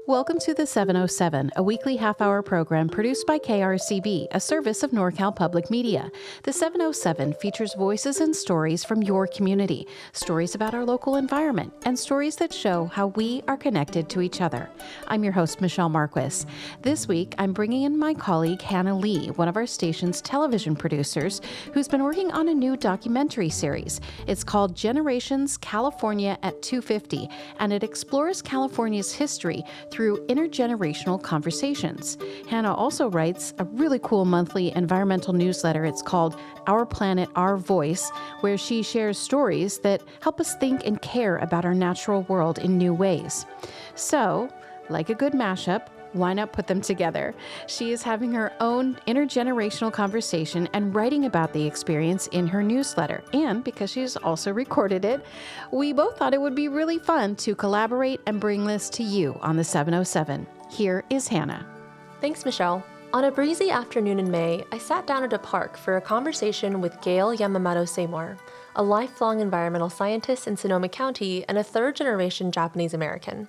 Welcome to the 707, a weekly half-hour program produced by KRCB, a service of NorCal Public Media. The 707 features voices and stories from your community, stories about our local environment, and stories that show how we are connected to each other. I'm your host, Michelle Marques. This week, I'm bringing in my colleague, Hannah Lee, one of our station's television producers, who's been working on a new documentary series. It's called Generations California at 250, and it explores California's history through intergenerational conversations. Hannah also writes a really cool monthly environmental newsletter. It's called Our Planet, Our Voice, where she shares stories that help us think and care about our natural world in new ways. So, like a good mashup, why not put them together? She is having her own intergenerational conversation and writing about the experience in her newsletter. And because she's also recorded it, we both thought it would be really fun to collaborate and bring this to you on the 707. Here is Hannah. Thanks, Michelle. On a breezy afternoon in May, I sat down at a park for a conversation with Gail Yamamoto Seymour, a lifelong environmental scientist in Sonoma County and a third-generation Japanese American.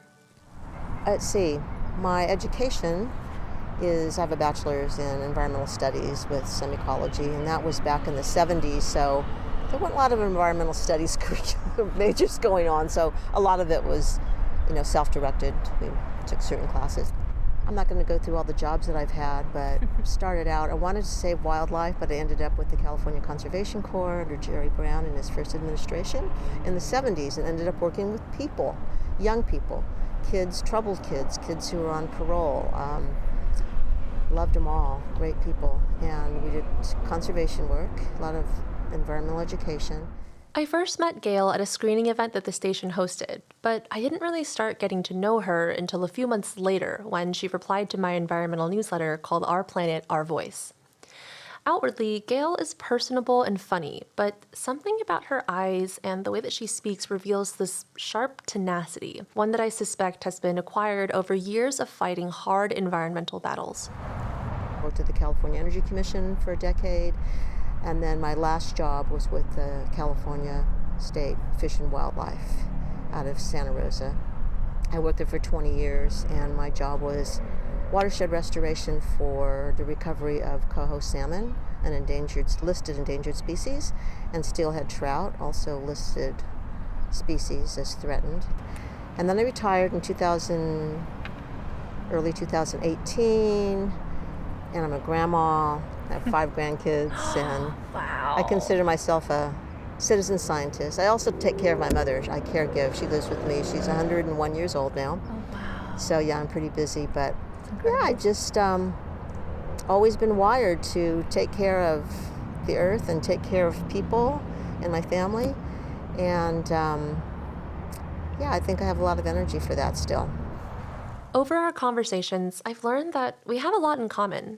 Let's see. My education is, I have a bachelor's in environmental studies with some ecology, and that was back in the 70s, so there weren't a lot of environmental studies majors going on, so a lot of it was, self-directed. We took certain classes. I'm not going to go through all the jobs that I've had, but started out, I wanted to save wildlife, but I ended up with the California Conservation Corps under Jerry Brown in his first administration in the 70s, and ended up working with people, young people. Kids, troubled kids who were on parole. Loved them all, great people. And we did conservation work, a lot of environmental education. I first met Gail at a screening event that the station hosted, but I didn't really start getting to know her until a few months later when she replied to my environmental newsletter called Our Planet, Our Voice. Outwardly, Gail is personable and funny, but something about her eyes and the way that she speaks reveals this sharp tenacity, one that I suspect has been acquired over years of fighting hard environmental battles. Worked at the California Energy Commission for a decade, and then my last job was with the California State Fish and Wildlife out of Santa Rosa. I worked there for 20 years, and my job was watershed restoration for the recovery of coho salmon, an listed endangered species, and steelhead trout, also listed species as threatened. And then I retired in early 2018, and I'm a grandma. I have 5 grandkids, and Wow. I consider myself a citizen scientist. I also take care of my mother. I caregive. She lives with me. She's 101 years old now. Oh, wow. So yeah, I'm pretty busy, but yeah, I just always been wired to take care of the earth and take care of people and my family. And I think I have a lot of energy for that still. Over our conversations, I've learned that we have a lot in common.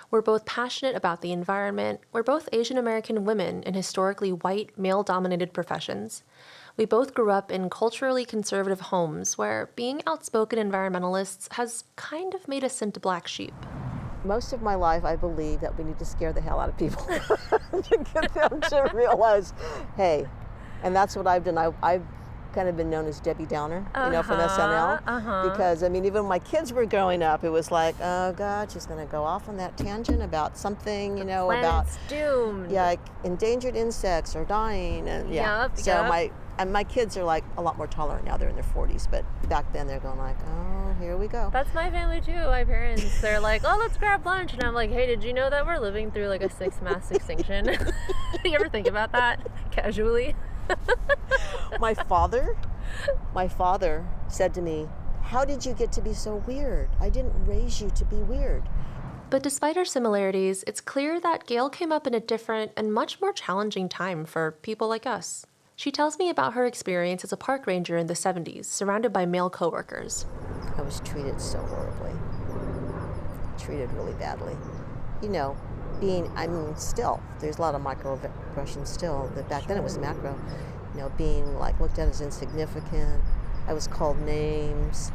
We're both passionate about the environment. We're both Asian American women in historically white, male-dominated professions. We both grew up in culturally conservative homes where being outspoken environmentalists has kind of made us into black sheep. Most of my life, I believe that we need to scare the hell out of people to get them to realize, hey, and that's what I've done. I've kind of been known as Debbie Downer, from SNL. Because, even when my kids were growing up, it was like, oh, God, she's going to go off on that tangent about something, about... Planet's doomed. Yeah, like endangered insects are dying. And my kids are like a lot more tolerant now. They're in their 40s, but back then they're going like, oh, here we go. That's my family too. My parents, they're like, oh, let's grab lunch. And I'm like, hey, did you know that we're living through like a 6th mass extinction? You ever think about that casually? My father said to me, how did you get to be so weird? I didn't raise you to be weird. But despite our similarities, it's clear that Gail came up in a different and much more challenging time for people like us. She tells me about her experience as a park ranger in the 70s, surrounded by male coworkers. I was treated so horribly. Treated really badly. Still, there's a lot of microaggressions still. Back then it was macro. Being looked at as insignificant. I was called names.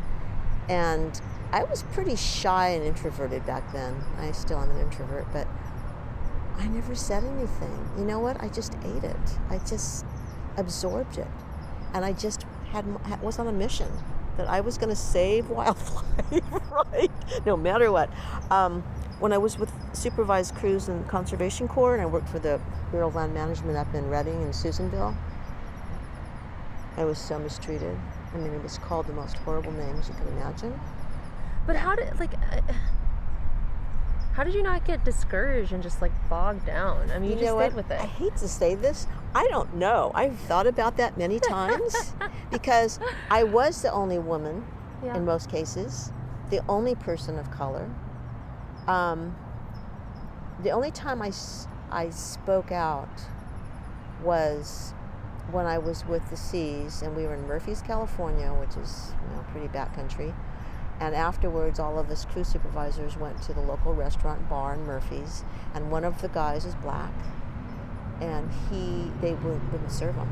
And I was pretty shy and introverted back then. I still am an introvert, but I never said anything. You know what? I just ate it. I just absorbed it. And I just was on a mission. that I was going to save wildlife, right? No matter what. When I was with supervised crews in the Conservation Corps, and I worked for the Bureau of Land Management up in Redding and Susanville, I was so mistreated. I mean, it was called the most horrible names you can imagine. But how did you not get discouraged and just like bogged down? I mean, you just stayed with it. I hate to say this. I don't know. I've thought about that many times because I was the only woman in most cases, the only person of color. The only time I spoke out was when I was with the Seas, and we were in Murphy's, California, which is pretty backcountry. And afterwards, all of us crew supervisors went to the local restaurant bar in Murphy's, and one of the guys is black, and they wouldn't serve him.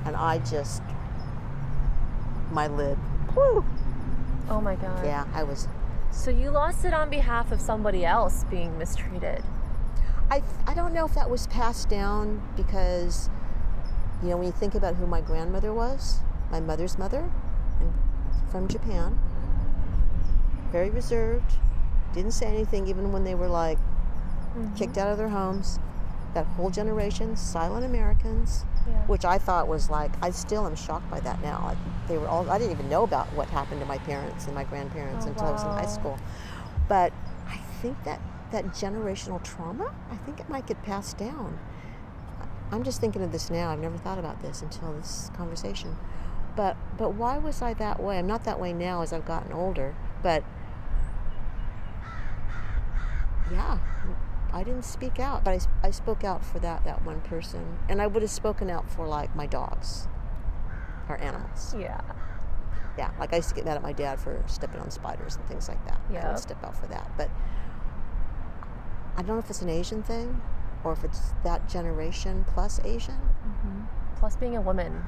And my lid, whoo! Oh my God. Yeah, I was. So you lost it on behalf of somebody else being mistreated. I don't know if that was passed down because, when you think about who my grandmother was, my mother's mother, from Japan, very reserved, didn't say anything even when they were kicked out of their homes. That whole generation, silent Americans, which I thought was I still am shocked by that now. They were all, I didn't even know about what happened to my parents and my grandparents until I was in high school. But I think that generational trauma, I think it might get passed down. I'm just thinking of this now. I've never thought about this until this conversation. But why was I that way? I'm not that way now as I've gotten older, but yeah, I didn't speak out, but I spoke out for that one person. And I would have spoken out for my dogs or animals. Yeah. Yeah, I used to get mad at my dad for stepping on spiders and things like that. Yeah. I would step out for that. But I don't know if it's an Asian thing or if it's that generation plus Asian. Mm-hmm. Plus being a woman.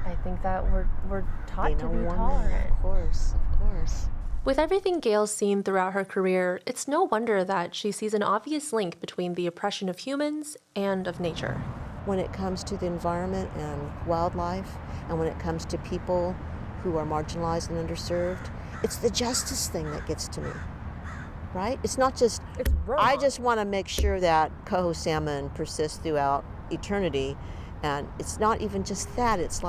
I think that we're taught to be tolerant. Of course. With everything Gail's seen throughout her career, it's no wonder that she sees an obvious link between the oppression of humans and of nature. When it comes to the environment and wildlife, and when it comes to people who are marginalized and underserved, it's the justice thing that gets to me, right? It's not just, it's wrong. I just want to make sure that coho salmon persists throughout eternity, and it's not even just that, it's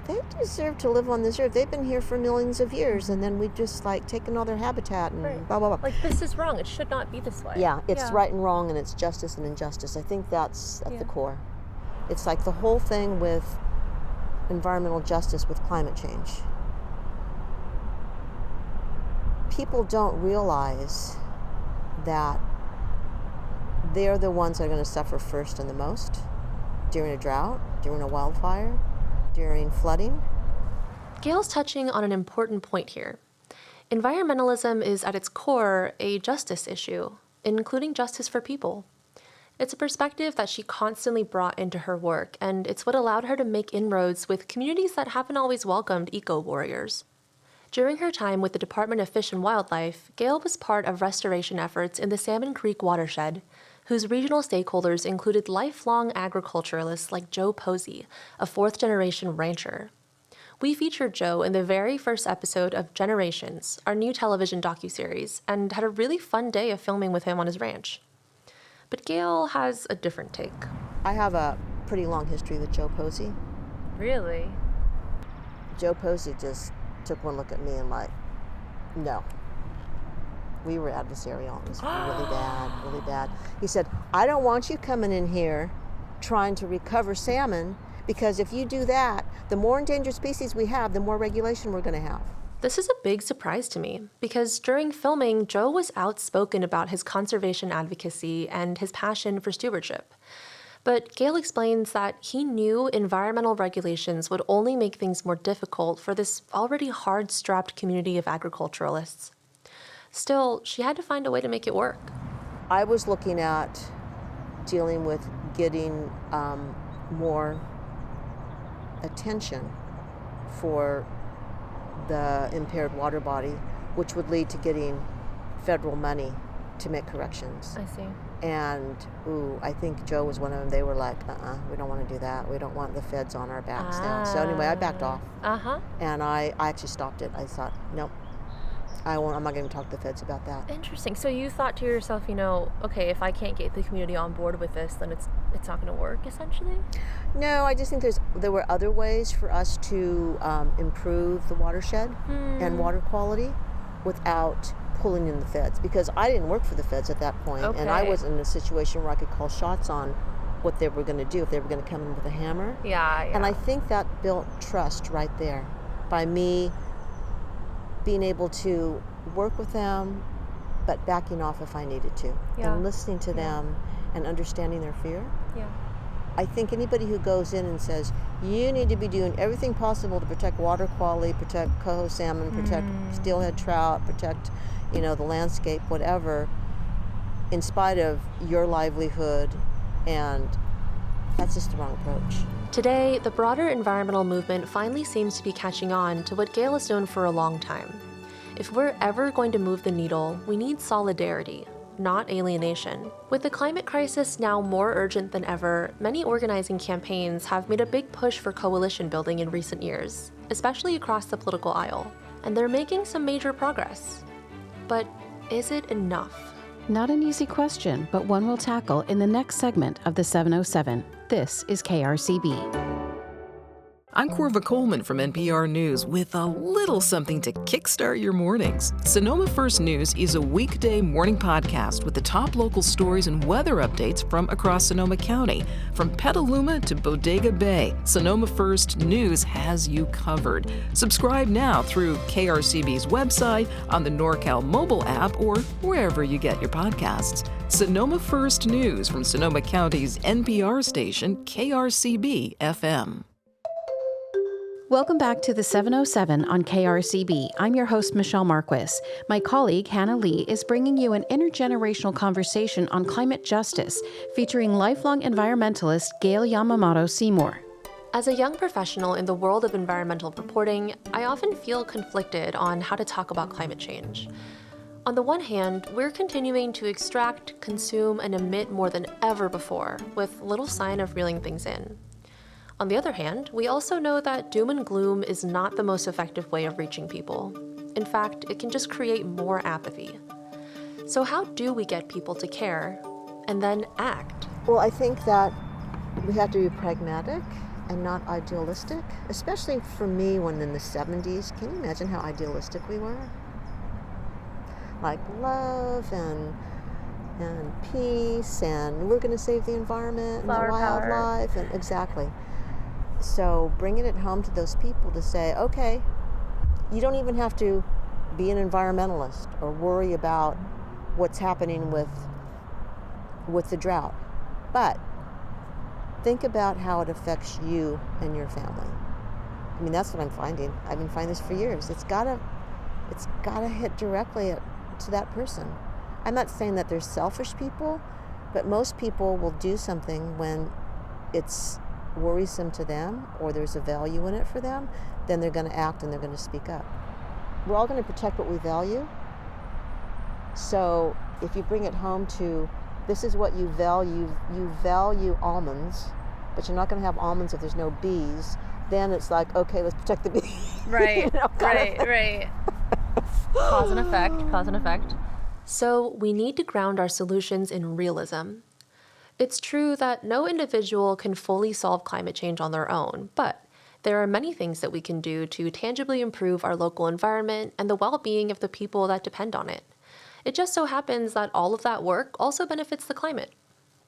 they deserve to live on this earth. They've been here for millions of years, and then we just taken all their habitat and blah, blah, blah. This is wrong. It should not be this way. Yeah, it's right and wrong, and it's justice and injustice. I think that's at the core. It's the whole thing with environmental justice with climate change. People don't realize that they're the ones that are going to suffer first and the most during a drought, during a wildfire, during flooding. Gail's touching on an important point here. Environmentalism is at its core a justice issue, including justice for people. It's a perspective that she constantly brought into her work, and it's what allowed her to make inroads with communities that haven't always welcomed eco-warriors. During her time with the Department of Fish and Wildlife, Gail was part of restoration efforts in the Salmon Creek watershed, whose regional stakeholders included lifelong agriculturalists like Joe Posey, a fourth-generation rancher. We featured Joe in the very first episode of Generations, our new television docuseries, and had a really fun day of filming with him on his ranch. But Gail has a different take. I have a pretty long history with Joe Posey. Really? Joe Posey just took one look at me and no. We were adversarial. It was really bad. He said, I don't want you coming in here trying to recover salmon, because if you do that, the more endangered species we have, the more regulation we're going to have. This is a big surprise to me, because during filming, Joe was outspoken about his conservation advocacy and his passion for stewardship. But Gail explains that he knew environmental regulations would only make things more difficult for this already hard-strapped community of agriculturalists. Still, she had to find a way to make it work. I was looking at dealing with getting more attention for the impaired water body, which would lead to getting federal money to make corrections. I see. And, I think Joe was one of them. They were like, we don't want to do that. We don't want the feds on our backs now. So anyway, I backed off. And I actually stopped it. I thought, nope, I'm not going to talk to the feds about that. Interesting. So you thought to yourself, okay, if I can't get the community on board with this, then it's not going to work, essentially? No, I just think there were other ways for us to improve the watershed and water quality without pulling in the feds, because I didn't work for the feds at that point, and I wasn't in a situation where I could call shots on what they were going to do, if they were going to come in with a hammer. Yeah. And I think that built trust right there by me being able to work with them, but backing off if I needed to, and listening to them and understanding their fear. Yeah. I think anybody who goes in and says, you need to be doing everything possible to protect water quality, protect coho salmon, protect steelhead trout, protect, the landscape, whatever, in spite of your livelihood, and that's just the wrong approach. Today, the broader environmental movement finally seems to be catching on to what Gail has known for a long time. If we're ever going to move the needle, we need solidarity, not alienation. With the climate crisis now more urgent than ever, many organizing campaigns have made a big push for coalition building in recent years, especially across the political aisle, and they're making some major progress. But is it enough? Not an easy question, but one we'll tackle in the next segment of the 707. This is KRCB. I'm Corva Coleman from NPR News with a little something to kickstart your mornings. Sonoma First News is a weekday morning podcast with the top local stories and weather updates from across Sonoma County. From Petaluma to Bodega Bay, Sonoma First News has you covered. Subscribe now through KRCB's website, on the NorCal mobile app, or wherever you get your podcasts. Sonoma First News from Sonoma County's NPR station, KRCB-FM. Welcome back to the 707 on KRCB. I'm your host, Michelle Marques. My colleague, Hannah Lee, is bringing you an intergenerational conversation on climate justice, featuring lifelong environmentalist Gail Yamamoto Seymour. As a young professional in the world of environmental reporting, I often feel conflicted on how to talk about climate change. On the one hand, we're continuing to extract, consume, and emit more than ever before, with little sign of reeling things in. On the other hand, we also know that doom and gloom is not the most effective way of reaching people. In fact, it can just create more apathy. So how do we get people to care and then act? Well, I think that we have to be pragmatic and not idealistic, especially for me when in the 70s. Can you imagine how idealistic we were? Like love and peace, and we're going to save the environment and Flower the wildlife. power. And exactly. So bringing it home to those people to say, okay, you don't even have to be an environmentalist or worry about what's happening with the drought, but think about how it affects you and your family. I mean, that's what I'm finding. I've been finding this for years. It's gotta hit directly to that person. I'm not saying that there's selfish people, but most people will do something when it's worrisome to them or there's a value in it for them, then they're going to act and they're going to speak up. We're all going to protect what we value. So if you bring it home to this is what you value almonds, but you're not going to have almonds if there's no bees, then it's like, okay, let's protect the bees. Right, right. Cause and effect. So we need to ground our solutions in realism. It's true that no individual can fully solve climate change on their own, but there are many things that we can do to tangibly improve our local environment and the well-being of the people that depend on it. It just so happens that all of that work also benefits the climate.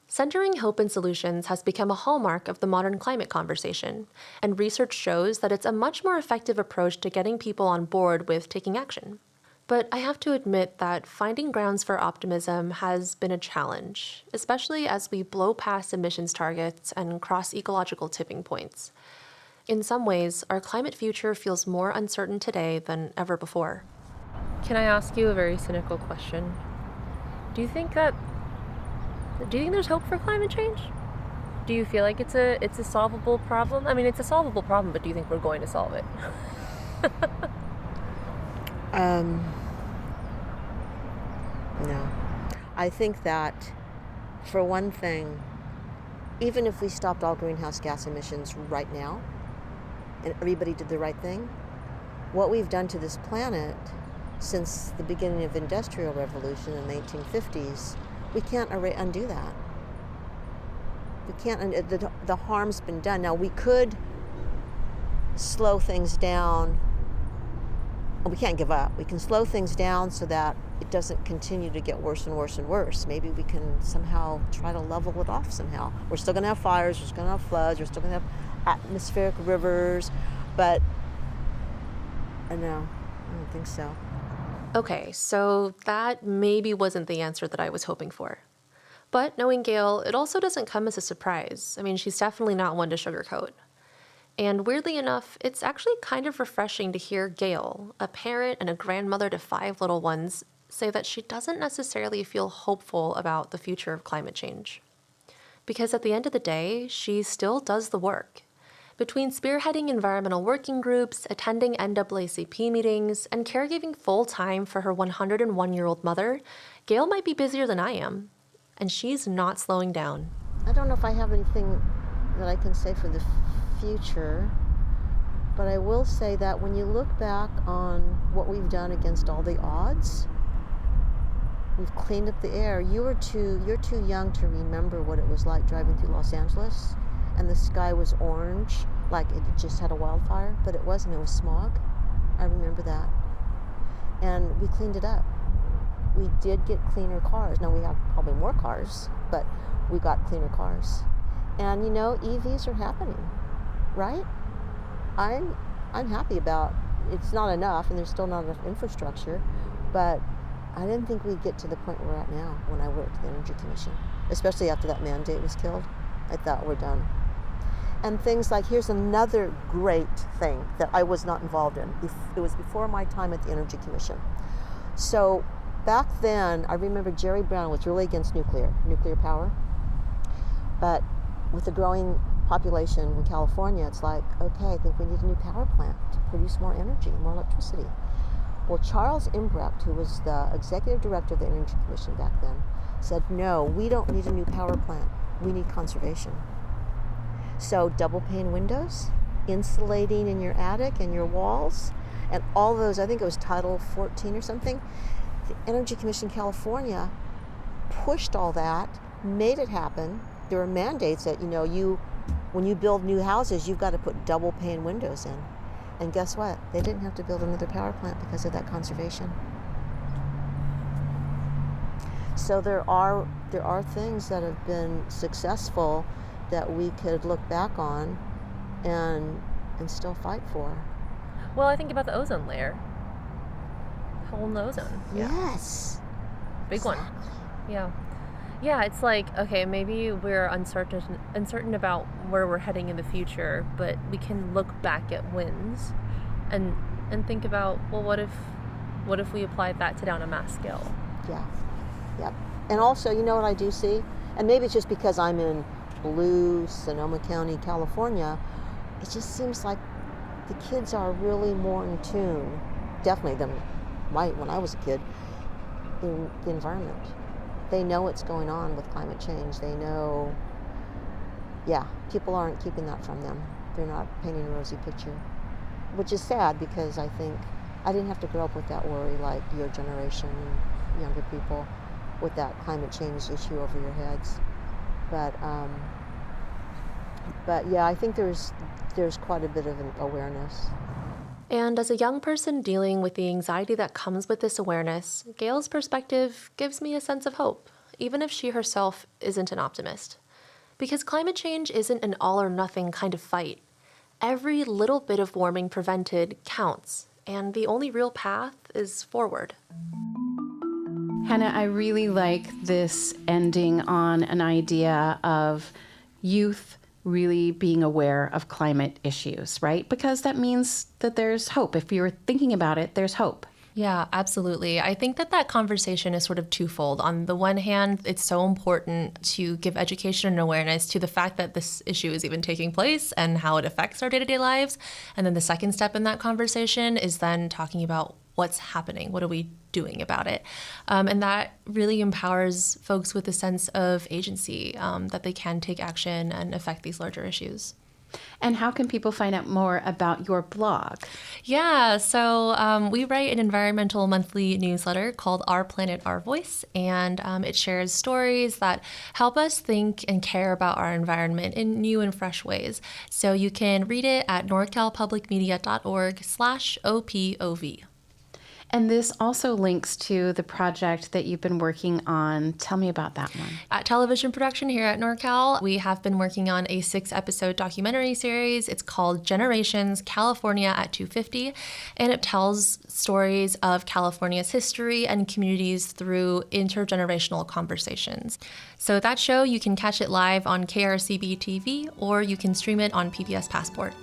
Centering hope in solutions has become a hallmark of the modern climate conversation, and research shows that it's a much more effective approach to getting people on board with taking action. But I have to admit that finding grounds for optimism has been a challenge, especially as we blow past emissions targets and cross ecological tipping points. In some ways, our climate future feels more uncertain today than ever before. Can I ask you a very cynical question? Do you think there's hope for climate change? Do you feel like it's a solvable problem? I mean, it's a solvable problem, but do you think we're going to solve it? No. I think that For one thing, even if we stopped all greenhouse gas emissions right now and everybody did the right thing, what we've done to this planet since the beginning of the Industrial Revolution in the 1850s, we can't undo that. We can't, the harm's been done. Now, we could slow things down. We can't give up. We can slow things down so that it doesn't continue to get worse and worse and worse. Maybe we can somehow try to level it off somehow. We're still going to have fires, we're still going to have floods, we're still going to have atmospheric rivers, but no, I don't think so. Okay, so that maybe wasn't the answer that I was hoping for. But knowing Gail, it also doesn't come as a surprise. I mean, she's definitely not one to sugarcoat. And weirdly enough, it's actually kind of refreshing to hear Gail, a parent and a grandmother to 5 little ones, say that she doesn't necessarily feel hopeful about the future of climate change. Because at the end of the day, she still does the work. Between spearheading environmental working groups, attending NAACP meetings, and caregiving full-time for her 101-year-old mother, Gail might be busier than I am. And she's not slowing down. I don't know if I have anything that I can say for the future, but I will say that when you look back on what we've done against all the odds, we've cleaned up the air. You're too young to remember what it was like driving through Los Angeles and the sky was orange, like it just had a wildfire, but it wasn't, it was smog. I remember that. And we cleaned it up. We did get cleaner cars. Now we have probably more cars, but we got cleaner cars. And you know, EVs are happening, right? I'm happy about it's not enough, and there's still not enough infrastructure, but I didn't think we'd get to the point we're at now when I worked at the Energy Commission, especially after that mandate was killed. I thought we're done. And things like, here's another great thing that I was not involved in. It was before my time at the Energy Commission. So back then, I remember Jerry Brown was really against nuclear power. But with the growing population in California, it's like, okay, I think we need a new power plant to produce more energy, more electricity. Well, Charles Imbrecht, who was the executive director of the Energy Commission back then, said, no, we don't need a new power plant. We need conservation. So double pane windows, insulating in your attic and your walls, and all those, I think it was Title 14 or something. The Energy Commission California pushed all that, made it happen. There were mandates that, you know, when you build new houses, you've got to put double pane windows in. And guess what? They didn't have to build another power plant because of that conservation. So there are things that have been successful that we could look back on and still fight for. Well, I think about the ozone layer. Hole in the ozone. Yeah. Yes. Big exactly. one. Yeah. Yeah, it's like, okay, maybe we're uncertain about where we're heading in the future, but we can look back at wins and think about, well, what if we applied that to down a mass scale? Yeah. Yep. And also, you know what I do see? And maybe it's just because I'm in blue Sonoma County, California, it just seems like the kids are really more in tune, definitely than when I was a kid, in the environment. They know what's going on with climate change. They know, people aren't keeping that from them. They're not painting a rosy picture, which is sad because I think I didn't have to grow up with that worry like your generation and younger people with that climate change issue over your heads. But yeah, I think there's quite a bit of an awareness. And as a young person dealing with the anxiety that comes with this awareness, Gail's perspective gives me a sense of hope, even if she herself isn't an optimist. Because climate change isn't an all-or-nothing kind of fight. Every little bit of warming prevented counts, and the only real path is forward. Hannah, I really like this ending on an idea of youth really being aware of climate issues, right? Because that means that there's hope. If you're thinking about it, there's hope. Yeah, absolutely. I think that conversation is sort of twofold. On the one hand, it's so important to give education and awareness to the fact that this issue is even taking place and how it affects our day-to-day lives. And then the second step in that conversation is then talking about what's happening? What are we doing about it? And that really empowers folks with a sense of agency, that they can take action and affect these larger issues. And how can people find out more about your blog? Yeah, so we write an environmental monthly newsletter called Our Planet, Our Voice, and it shares stories that help us think and care about our environment in new and fresh ways. So you can read it at norcalpublicmedia.org/OPOV. And this also links to the project that you've been working on. Tell me about that one. At television production here at NorCal, we have been working on a 6-episode documentary series. It's called Generations, California at 250, and it tells stories of California's history and communities through intergenerational conversations. So that show, you can catch it live on KRCB TV, or you can stream it on PBS Passport.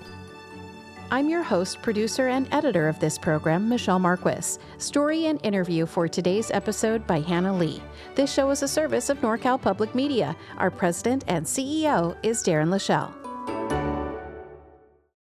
I'm your host, producer, and editor of this program, Michelle Marques. Story and interview for today's episode by Hannah Lee. This show is a service of NorCal Public Media. Our president and CEO is Darren Lachelle.